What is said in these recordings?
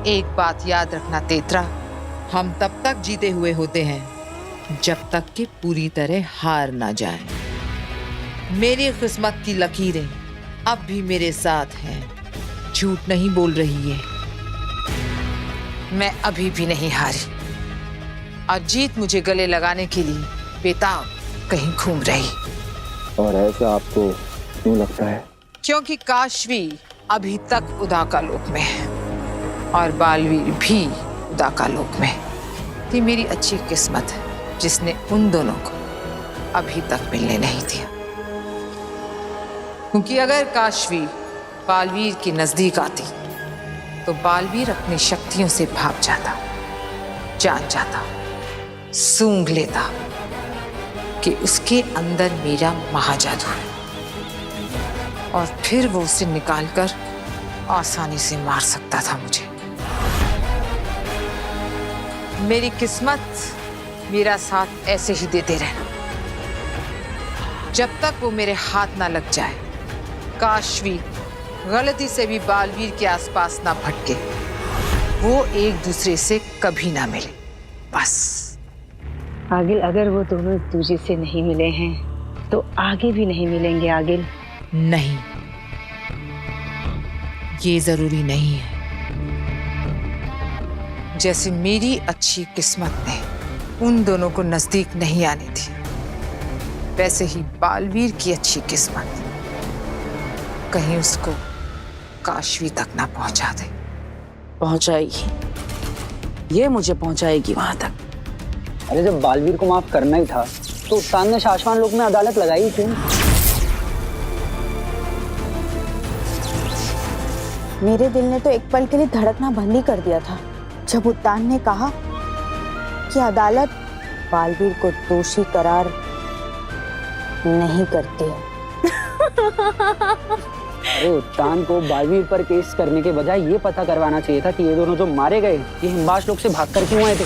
एक बात याद रखना तेतरा, हम तब तक जीते हुए होते हैं जब तक कि पूरी तरह हार ना जाए। मेरी किस्मत की लकीरें अब भी मेरे साथ हैं, झूठ नहीं बोल रही है। मैं अभी भी नहीं हारी और जीत मुझे गले लगाने के लिए बेताब कहीं घूम रही। और ऐसा आपको क्यों लगता है? क्योंकि काशवी अभी तक उदाका लोक में है और बालवीर भी उदाका लोक में है। ये मेरी अच्छी किस्मत है जिसने उन दोनों को अभी तक मिलने नहीं दिया। क्योंकि अगर काशवी बालवीर के नजदीक आती तो बालवीर अपनी शक्तियों से भाग जाता, जान जाता, सूंघ लेता कि उसके अंदर मेरा महाजादू है और फिर वो उसे निकालकर आसानी से मार सकता था मुझे। मेरी किस्मत मेरा साथ ऐसे ही देते रहना जब तक वो मेरे हाथ ना लग जाए। काशवी गलती से भी बालवीर के आसपास ना भटके, वो एक दूसरे से कभी ना मिले, बस। आगिल, अगर वो दोनों एक दूसरे से नहीं मिले हैं तो आगे भी नहीं मिलेंगे आगिल। नहीं, ये जरूरी नहीं है। जैसे मेरी अच्छी किस्मत ने उन दोनों को नजदीक नहीं आने दी, वैसे ही बालवीर की अच्छी किस्मत कहीं उसको काशवी तक ना पहुंचा दे। पहुंचाएगी, ये मुझे पहुंचाएगी वहां तक। अरे जब बालवीर को माफ करना ही था तो उत्तान ने शाश्वान लोक में अदालत लगाई क्यों? मेरे दिल ने तो एक पल के लिए धड़कना बंद ही कर दिया था जब उत्तान ने कहा कि अदालत बालवीर को दोषी करार नहीं करती है। अरे उत्तान को बालवीर पर केस करने के बजाय ये पता करवाना चाहिए था कि ये दोनों जो मारे गए ये हिमवास लोक से भागकर क्यों आए थे।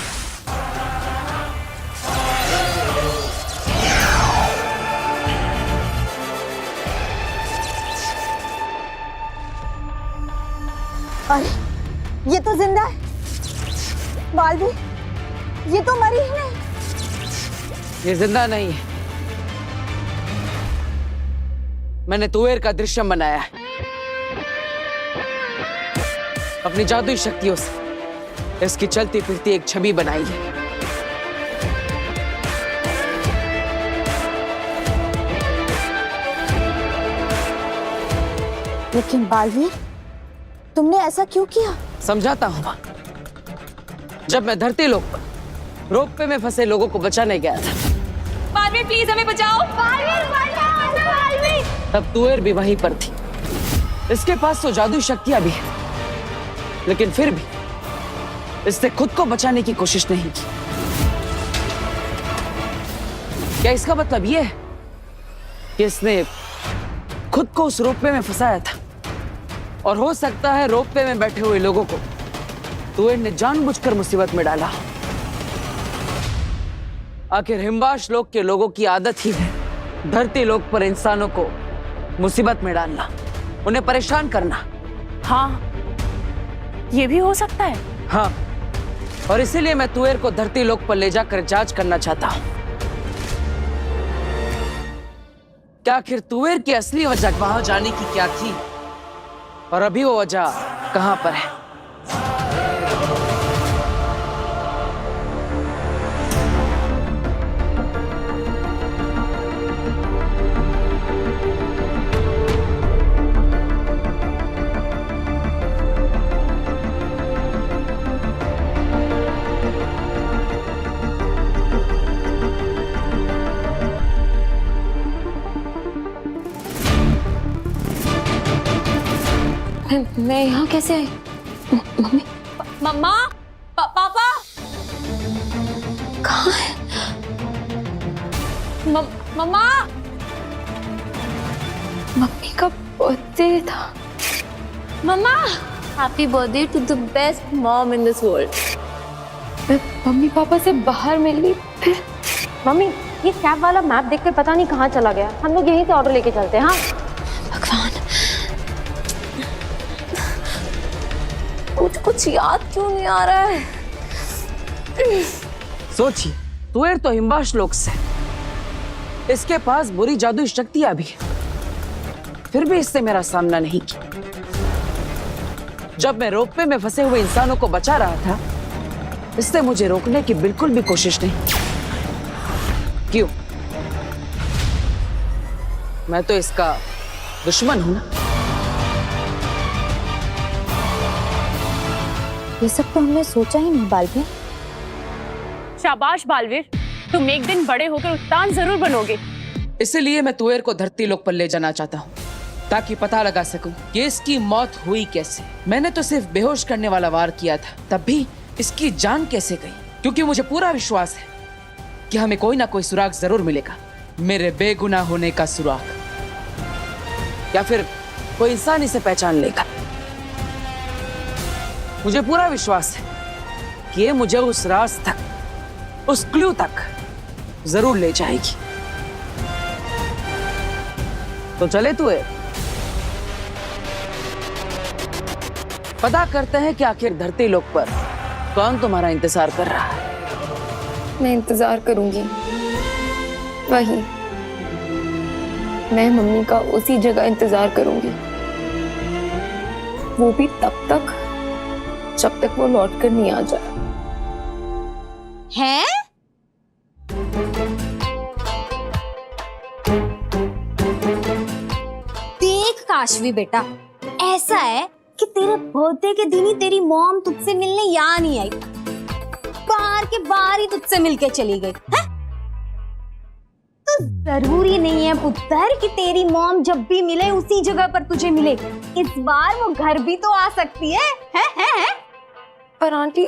अरे ये तो जिंदा है। बालवीर, ये तो मरी ही नहीं। ये जिंदा नहीं है, मैंने तुवेर का दृश्यम बनाया है अपनी जादुई शक्तियों से। इसकी चलती फिरती एक छवि बनाई है। लेकिन बालवीर, तुमने ऐसा क्यों किया? समझाता हूं मां। जब मैं धरती लोक पर रोपवे में फंसे लोगों को बचाने गया था, बालवीर प्लीज हमें बचाओ। बालवीर, बालवीर। तब तुवेर भी वहीं पर थी। इसके पास तो जादुई शक्तियां भी है, लेकिन फिर भी इसने खुद को बचाने की कोशिश नहीं की। क्या इसका मतलब यह है कि इसने खुद को उस रोपवे में फंसाया था और हो सकता है रोपवे में बैठे हुए लोगों को तुवेर ने जानबूझकर मुसीबत में डाला। आखिर हिमवास लोक के लोगों की आदत ही है धरती लोक पर इंसानों को मुसीबत में डालना, उन्हें परेशान करना। हाँ, ये भी हो सकता है। हाँ, और इसीलिए मैं तुवेर को धरती लोक पर ले जाकर जांच करना चाहता हूं। क्या आखिर तुवेर की असली वजह वहां जाने की क्या थी और अभी वो वजह कहां पर है? मैं यहाँ कैसे आई? मम्मी, मम्मा, पापा कहाँ है? मम्मा, मम्मी का बर्थडे था। मम्मा, happy birthday to the best mom in this world. मैं मम्मी पापा से बाहर मिल ली, फिर मम्मी, ये कैब वाला मैप देखकर पता नहीं कहाँ चला गया। हम लोग यहीं से ऑर्डर लेके चलते हैं। हाँ भगवान, कुछ कुछ याद क्यों नहीं आ रहा है? सोचिए, तुएर तो हिमवाश लोक से, इसके पास बुरी जादुई शक्तियां भी है, फिर भी इससे मेरा सामना नहीं किया। जब मैं रोपवे में फंसे हुए इंसानों को बचा रहा था, इसने मुझे रोकने की बिल्कुल भी कोशिश नहीं की। क्यों? मैं तो इसका दुश्मन हूं ना। ये सब तो हमने सोचा ही नहीं बालवीर। शाबाश बालवीर, तुम एक दिन बड़े होकर उस्ताद जरूर बनोगे। इसलिए मैं तुएर को धरती लोक पर ले जाना चाहता हूँ, ताकि पता लगा सकूं कि इसकी मौत हुई कैसे। मैंने तो सिर्फ बेहोश करने वाला वार किया था, तब भी इसकी जान कैसे गई? क्योंकि मुझे पूरा विश्वास है कि हमें कोई ना कोई सुराग जरूर मिलेगा, मेरे बेगुनाह होने का सुराग, या फिर कोई इंसान इसे पहचान लेगा। मुझे पूरा विश्वास है कि ये मुझे उस राज तक, उस क्लू तक जरूर ले जाएगी। तो चले तुएर, पता करते हैं कि आखिर धरती लोक पर कौन तुम्हारा इंतजार कर रहा है। मैं इंतजार करूंगी, वही मैं मम्मी का उसी जगह इंतजार करूंगी, वो भी तब तक जब तक वो लौट कर नहीं आ जाए। हैं? देख काशवी बेटा, ऐसा है कि तेरे बर्थडे के दिन ही तेरी मॉम तुझसे मिलने यहाँ नहीं आई, बाहर के बाहर ही तुझसे मिलके चली गई है? तो जरूरी नहीं है पुत्र कि तेरी मॉम जब भी मिले उसी जगह पर तुझे मिले। इस बार वो घर भी तो आ सकती है? पर आंटी,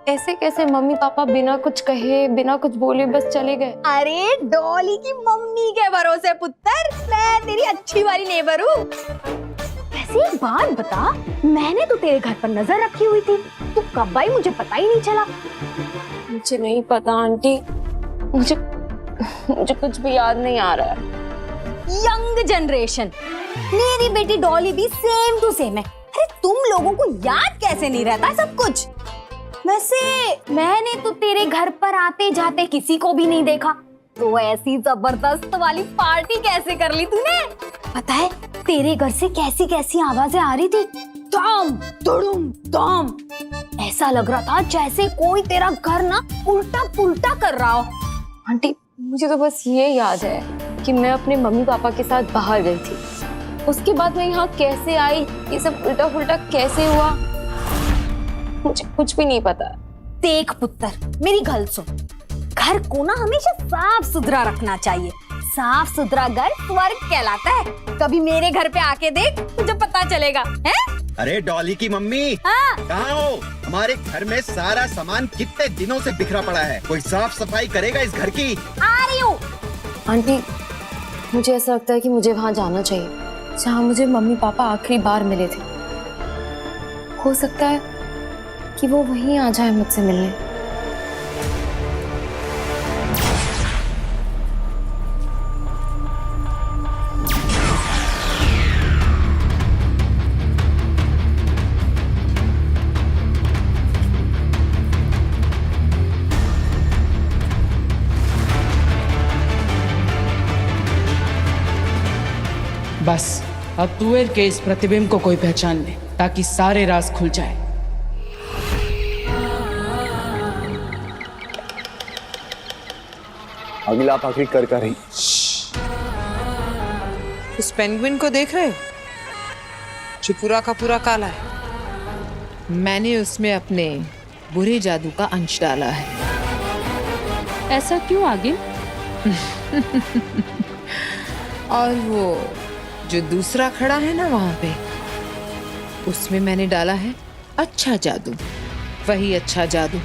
ऐसे कैसे मम्मी पापा बिना कुछ कहे, बिना कुछ बोले बस चले गए? अरे डॉली की मम्मी के भरोसे पुत्र, मैं तेरी अच्छी वाली नेबर हूँ। वैसे एक बात बता, मैंने तो तेरे घर पर नजर रखी हुई थी, तू कब आई मुझे पता ही नहीं चला। मुझे नहीं पता आंटी, मुझे कुछ भी याद नहीं आ रहा है। यंग जनरेशन, मेरी बेटी डॉली भी सेम टू सेम है। अरे तुम लोगों को याद कैसे नहीं रहता सब कुछ? वैसे मैंने तो तेरे घर पर आते जाते किसी को भी नहीं देखा, तो ऐसी जबरदस्त वाली पार्टी कैसे कर ली तूने? पता है तेरे घर से कैसी कैसी आवाजें आ रही थी, धम धुड़ुम धम। ऐसा लग रहा था जैसे कोई तेरा घर ना उल्टा पुल्टा कर रहा हो। आंटी, मुझे तो बस ये याद है कि मैं अपने मम्मी पापा के साथ बाहर गई थी, उसके बाद मैं यहाँ कैसे आई, ये सब उल्टा पुल्टा कैसे हुआ, मुझे कुछ भी नहीं पता। देख पुत्र, मेरी गल सुन, घर को ना हमेशा साफ सुथरा रखना चाहिए। साफ सुथरा घर स्वर्ग कहलाता है। कभी मेरे घर पे आके देख, तुझे पता चलेगा। हैं? अरे डॉली की मम्मी, कहाँ हो? हमारे घर में सारा सामान कितने दिनों से बिखरा पड़ा है, कोई साफ सफाई करेगा इस घर की? आ रही हूँ। आंटी, मुझे ऐसा लगता है कि मुझे वहाँ जाना चाहिए जहाँ मुझे मम्मी पापा आखिरी बार मिले थे। हो सकता है कि वो वहीं आ जाए मुझसे मिलने। बस अब तुएर के इस प्रतिबिंब को कोई पहचान ले, ताकि सारे राज खुल जाए। अगला आप आखिरी कर रही। उस पेंगुइन को देख रहे हो जो पूरा का पूरा काला है? मैंने उसमें अपने बुरे जादू का अंश डाला है। ऐसा क्यों आगिल? और वो जो दूसरा खड़ा है ना वहां पे, उसमें मैंने डाला है अच्छा जादू। वही अच्छा जादू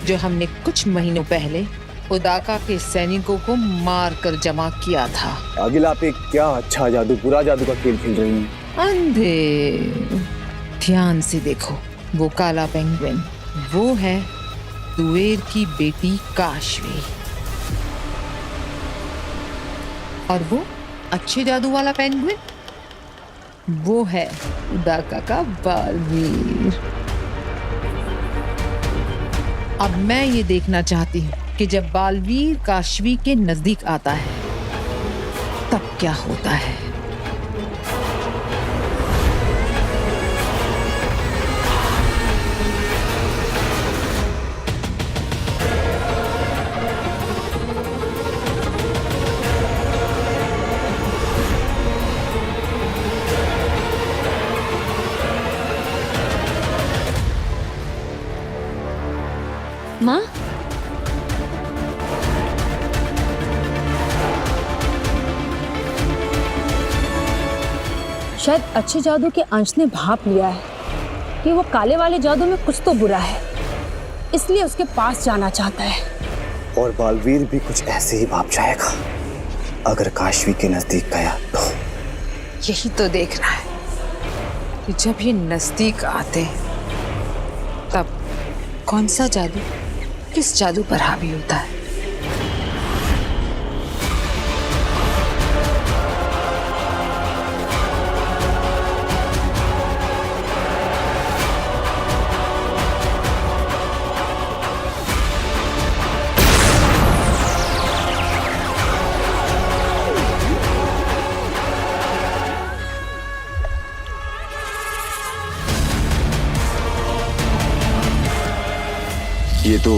जो हमने कुछ महीनों पहले उदाका के सैनिकों को मार कर जमा किया था। आगिल, आप एक क्या अच्छा जादू, बुरा जादू का खेल खेल रही हैं। अंधे, ध्यान से देखो, वो काला पेंगुइन वो है तुएर की बेटी काशवी, और वो अच्छे जादू वाला पेंगुइन वो है उदाका का बालवीर। अब मैं ये देखना चाहती हूँ कि जब बालवीर काशवी के नजदीक आता है तब क्या होता है। माँ, शायद अच्छे जादू के अंश ने भांप लिया है कि वो काले वाले जादू में कुछ तो बुरा है, इसलिए उसके पास जाना चाहता है। और बालवीर भी कुछ ऐसे ही भाप जाएगा अगर काशवी के नजदीक गया तो। यही तो देखना है कि जब ये नजदीक आते तब कौन सा जादू किस जादू पर हावी होता है। ये तो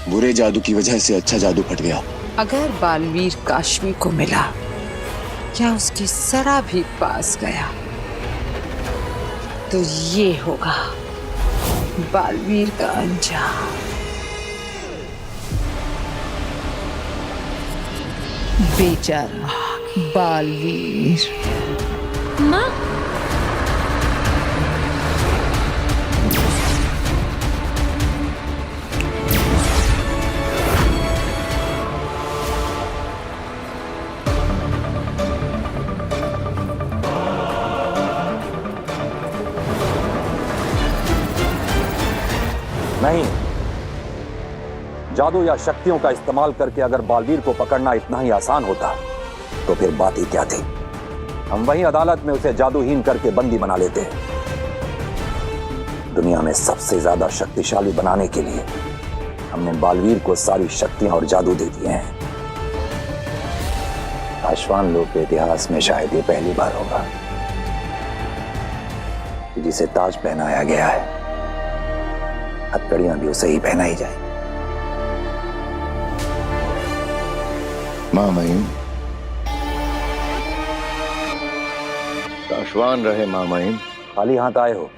बुरे जादू की वजह से अच्छा जादू फट गया। अगर बालवीर काशवी को मिला या उसकी सरा भी पास गया तो ये होगा बालवीर का अंजाम। बेचारा बालवीर। माँ, नहीं, जादू या शक्तियों का इस्तेमाल करके अगर बालवीर को पकड़ना इतना ही आसान होता तो फिर बात ही क्या थी। हम वहीं अदालत में उसे जादूहीन करके बंदी बना लेते। दुनिया में सबसे ज्यादा शक्तिशाली बनाने के लिए हमने बालवीर को सारी शक्तियां और जादू दे दिए हैं। आश्वान लोक के इतिहास में शायद ये पहली बार होगा कि जिसे ताज पहनाया गया है हथकड़ियां भी उसे ही पहनाई जाए। माँ महिम, आश्वान रहे माँ महिम। खाली हाथ आए हो?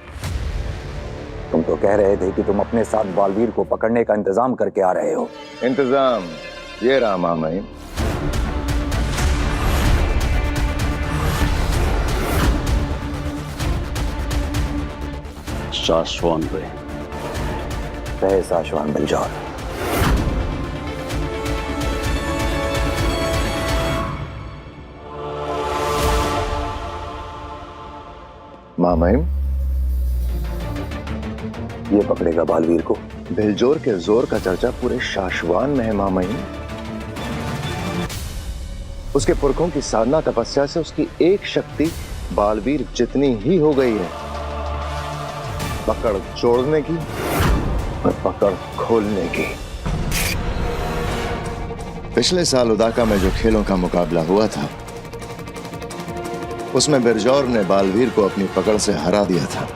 तुम तो कह रहे थे कि तुम अपने साथ बालवीर को पकड़ने का इंतजाम करके आ रहे हो। इंतजाम ये रहा माँ महिम। सासवान रहे सासवान बिलजौर। माँ महिम, ये पकड़ेगा बालवीर को। बिलजोर के जोर का चर्चा पूरे शाश्वान में है माँ महिम। उसके पुरखों की साधना तपस्या से उसकी एक शक्ति बालवीर जितनी ही हो गई है, पकड़ जोड़ने की और पकड़ खोलने की। पिछले साल उदाका में जो खेलों का मुकाबला हुआ था उसमें बिरजौर ने बालवीर को अपनी पकड़ से हरा दिया था,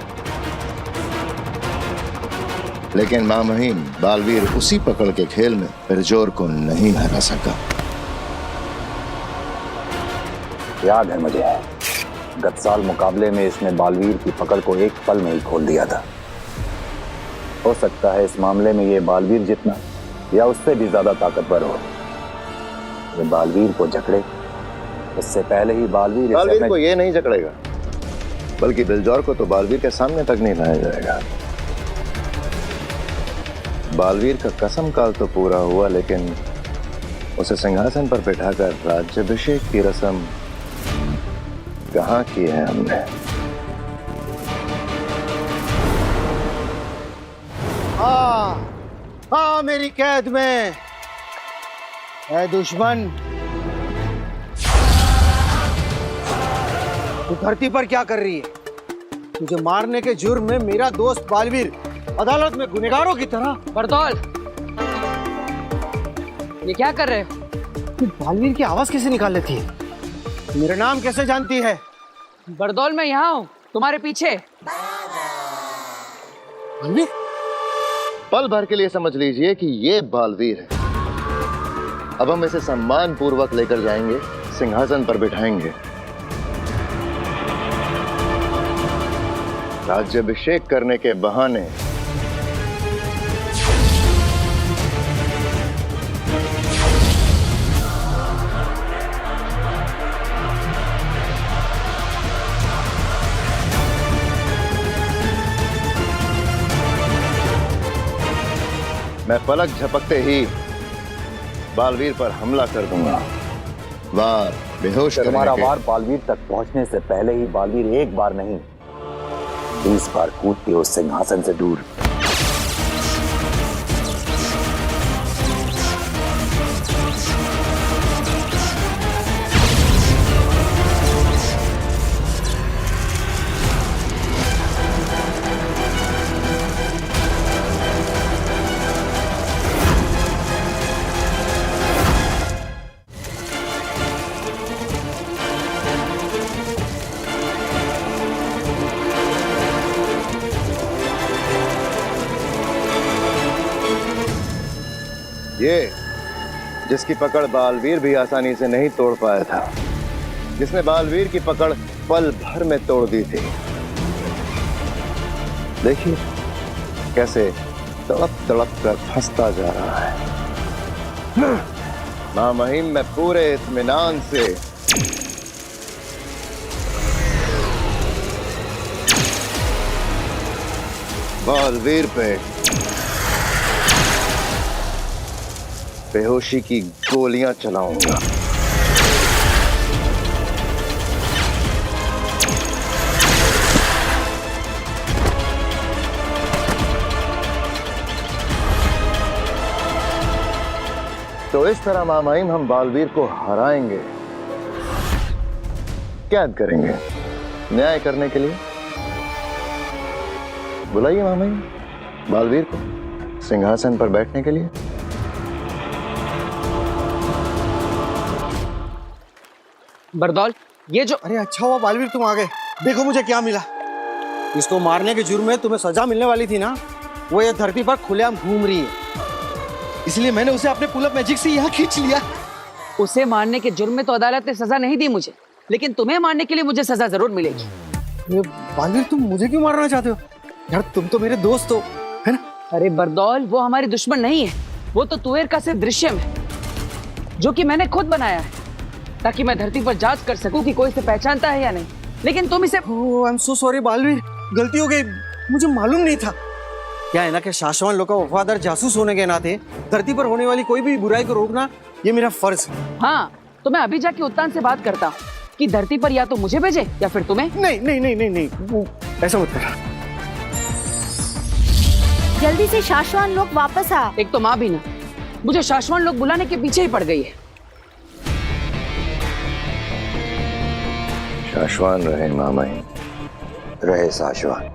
लेकिन मां महिम बालवीर उसी पकड़ के खेल में बिरजौर को नहीं हरा सका। याद है मुझे, गत साल मुकाबले में इसने बालवीर की पकड़ को एक पल में ही खोल दिया था। हो सकता है इस मामले में ये बालवीर जितना या उससे भी ज्यादा ताकतवर हो। ये बालवीर को जकड़े इससे पहले ही बालवीर को ये नहीं जकड़ेगा, बल्कि बिलजौर को तो बालवीर के सामने तक नहीं लाया जाएगा। बालवीर का कसम काल तो पूरा हुआ, लेकिन उसे सिंहासन पर बैठाकर राज्याभिषेक की रस्म कहाँ की है हमने। हाँ मेरी कैद में है दुश्मन। तू धरती पर क्या कर रही है? तुझे मारने के जुर्म में मेरा दोस्त बालवीर अदालत में गुनहगारों की तरह। बरतौल, ये क्या कर रहे हो? बालवीर की आवाज कैसे निकाल लेती है? मेरा नाम कैसे जानती है? बरदौल, मैं यहाँ हूँ तुम्हारे पीछे। बालवीर? पल भर के लिए समझ लीजिए कि ये बालवीर है। अब हम इसे सम्मान पूर्वक लेकर जाएंगे, सिंहासन पर बिठाएंगे। राज्याभिषेक करने के बहाने मैं पलक झपकते ही बालवीर पर हमला कर दूंगा। वार बेहोश करने तुम्हारा के। वार बालवीर तक पहुंचने से पहले ही बालवीर एक बार नहीं 20 बार कूद के उस सिंहासन से दूर। ये जिसकी पकड़ बालवीर भी आसानी से नहीं तोड़ पाया था, जिसने बालवीर की पकड़ पल भर में तोड़ दी थी। देखिए कैसे तड़प तड़प कर फंसता जा रहा है। महामहिम मैं पूरे इत्मीनान से बालवीर पे बेहोशी की गोलियां चलाऊंगा। तो इस तरह महामहिम हम बालवीर को हराएंगे, कैद करेंगे न्याय करने के लिए। बुलाइए महामहिम बालवीर को सिंहासन पर बैठने के लिए। बरदौल, ये जो अरे अच्छा हुआ बालवीर तुम आ गए। देखो मुझे क्या मिला। इसको मारने के जुर्म में तुम्हें सजा मिलने वाली थी ना, वो ये धरती पर खुलेआम घूम रही है, इसलिए मैंने उसे अपने पुल अप मैजिक से यहाँ खींच लिया। उसे मारने के जुर्म में तो अदालत ने सजा नहीं दी मुझे, लेकिन तुम्हें मारने के लिए मुझे सजा जरूर मिलेगी। बालवीर तुम मुझे क्यों मारना चाहते हो यार? तुम तो मेरे दोस्त हो, है ना? अरे बरदौल, वो हमारे दुश्मन नहीं है, वो तो तुवेर का सिर्फ दृश्यम है जो कि मैंने खुद बनाया है ताकि मैं धरती पर जांच कर सकूं कि कोई इसे पहचानता है या नहीं। लेकिन तुम इसे I am so sorry Baalveer, गलती हो गई, मुझे मालूम नहीं था। क्या है ना कि शाश्वान लोग का वफादार जासूस होने के नाते धरती पर होने वाली कोई भी बुराई को रोकना ये मेरा फर्ज है। हाँ, तो मैं अभी जाके उत्तान से बात करता हूँ कि धरती पर या तो मुझे भेजे या फिर तुम्हें। नहीं नहीं नहीं नहीं नहीं, ऐसा मत कर। जल्दी से शाश्वान लोग वापस आ। एक तो माँ भी ना, मुझे शाश्वान लोग बुलाने के पीछे ही पड़ गई है। शाश्वान रहे महामहिम, रहे शाश्वान।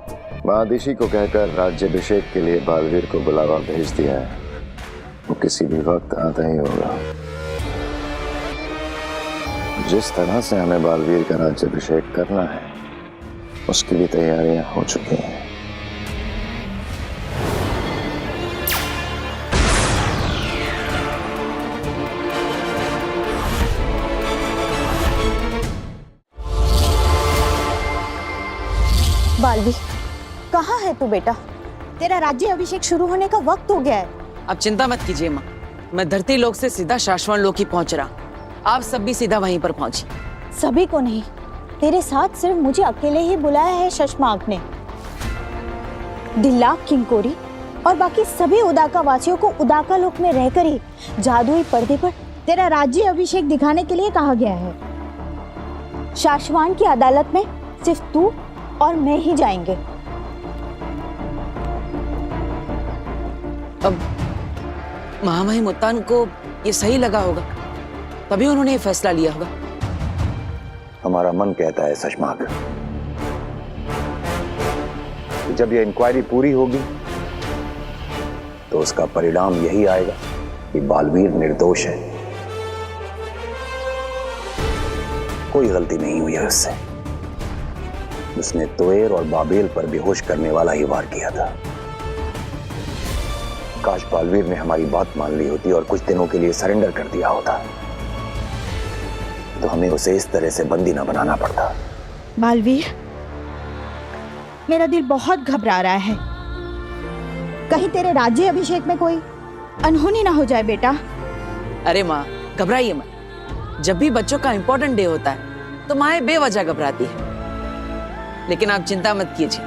महादिशी को कहकर राज्याभिषेक के लिए बालवीर को बुलावा भेज दिया है, वो किसी भी वक्त आता ही होगा। जिस तरह से हमें बालवीर का राज्याभिषेक करना है उसके लिए तैयारियां हो चुकी हैं। बालवीर, कहाँ है तू बेटा? तेरा राज्य अभिषेक शुरू होने का वक्त हो गया है। अब चिंता मत कीजिए माँ, मैं धरती लोक से सीधा शाश्वान लोक ही पहुंच रहा। आप सब भी सीधा वहीं पर पहुंची। सभी को नहीं, तेरे साथ सिर्फ मुझे अकेले ही बुलाया है शशमांक ने। दिल्लाक, किंकोरी और बाकी सभी उदाका वासियों को उदाका लोक में रहकर ही जादुई पर्दे पर तेरा राज्य अभिषेक दिखाने के लिए कहा गया है। शाश्वान की अदालत में सिर्फ तू और मैं ही जाएंगे। अब महामहिम उत्तान को ये सही लगा होगा, तभी उन्होंने ये फैसला लिया होगा। हमारा मन कहता है शशमांक, जब ये इंक्वायरी पूरी होगी तो उसका परिणाम यही आएगा कि बालवीर निर्दोष है, कोई गलती नहीं हुई है उससे। उसने तोएर और बाबेल पर बेहोश करने वाला ही वार किया था। काश बालवीर ने हमारी बात मान ली होती और कुछ दिनों के लिए सरेंडर कर दिया होता, तो हमें उसे इस तरह से बंदी ना बनाना पड़ता। बालवीर, मेरा दिल बहुत घबरा रहा है। कहीं तेरे राज्य अभिषेक में कोई अनहोनी ना हो जाए बेटा। अरे माँ, घबराइए मत। जब भी बच्चों का इंपॉर्टेंट डे होता है तो माएं बेवजह घबराती है। लेकिन आप चिंता मत कीजिए,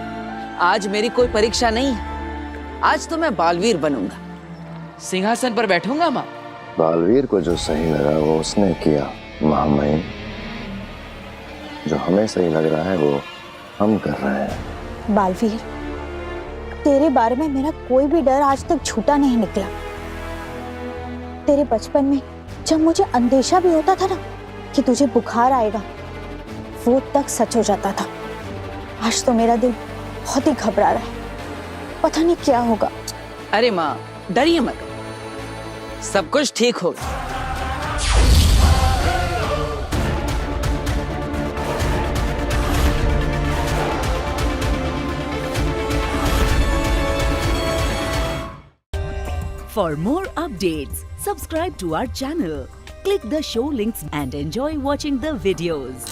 आज मेरी कोई परीक्षा नहीं है। आज तो मैं बालवीर बनूंगा, सिंहासन पर बैठूंगा माँ। बालवीर को जो सही लगा वो उसने किया महामहिम। जो हमें सही लग रहा है वो हम कर रहे हैं। बालवीर, तेरे बारे में मेरा कोई भी डर आज तक झूठा नहीं निकला। तेरे बचपन में जब मुझे अंदेशा भी होता था ना कि तुझे बुखार आएगा, वो तक सच हो जाता था। आज तो मेरा दिल बहुत ही घबरा रहा है, पता नहीं क्या होगा। अरे माँ, डरिए मत, सब कुछ ठीक होगा। For more updates, subscribe to our channel, click the show links and enjoy watching the videos.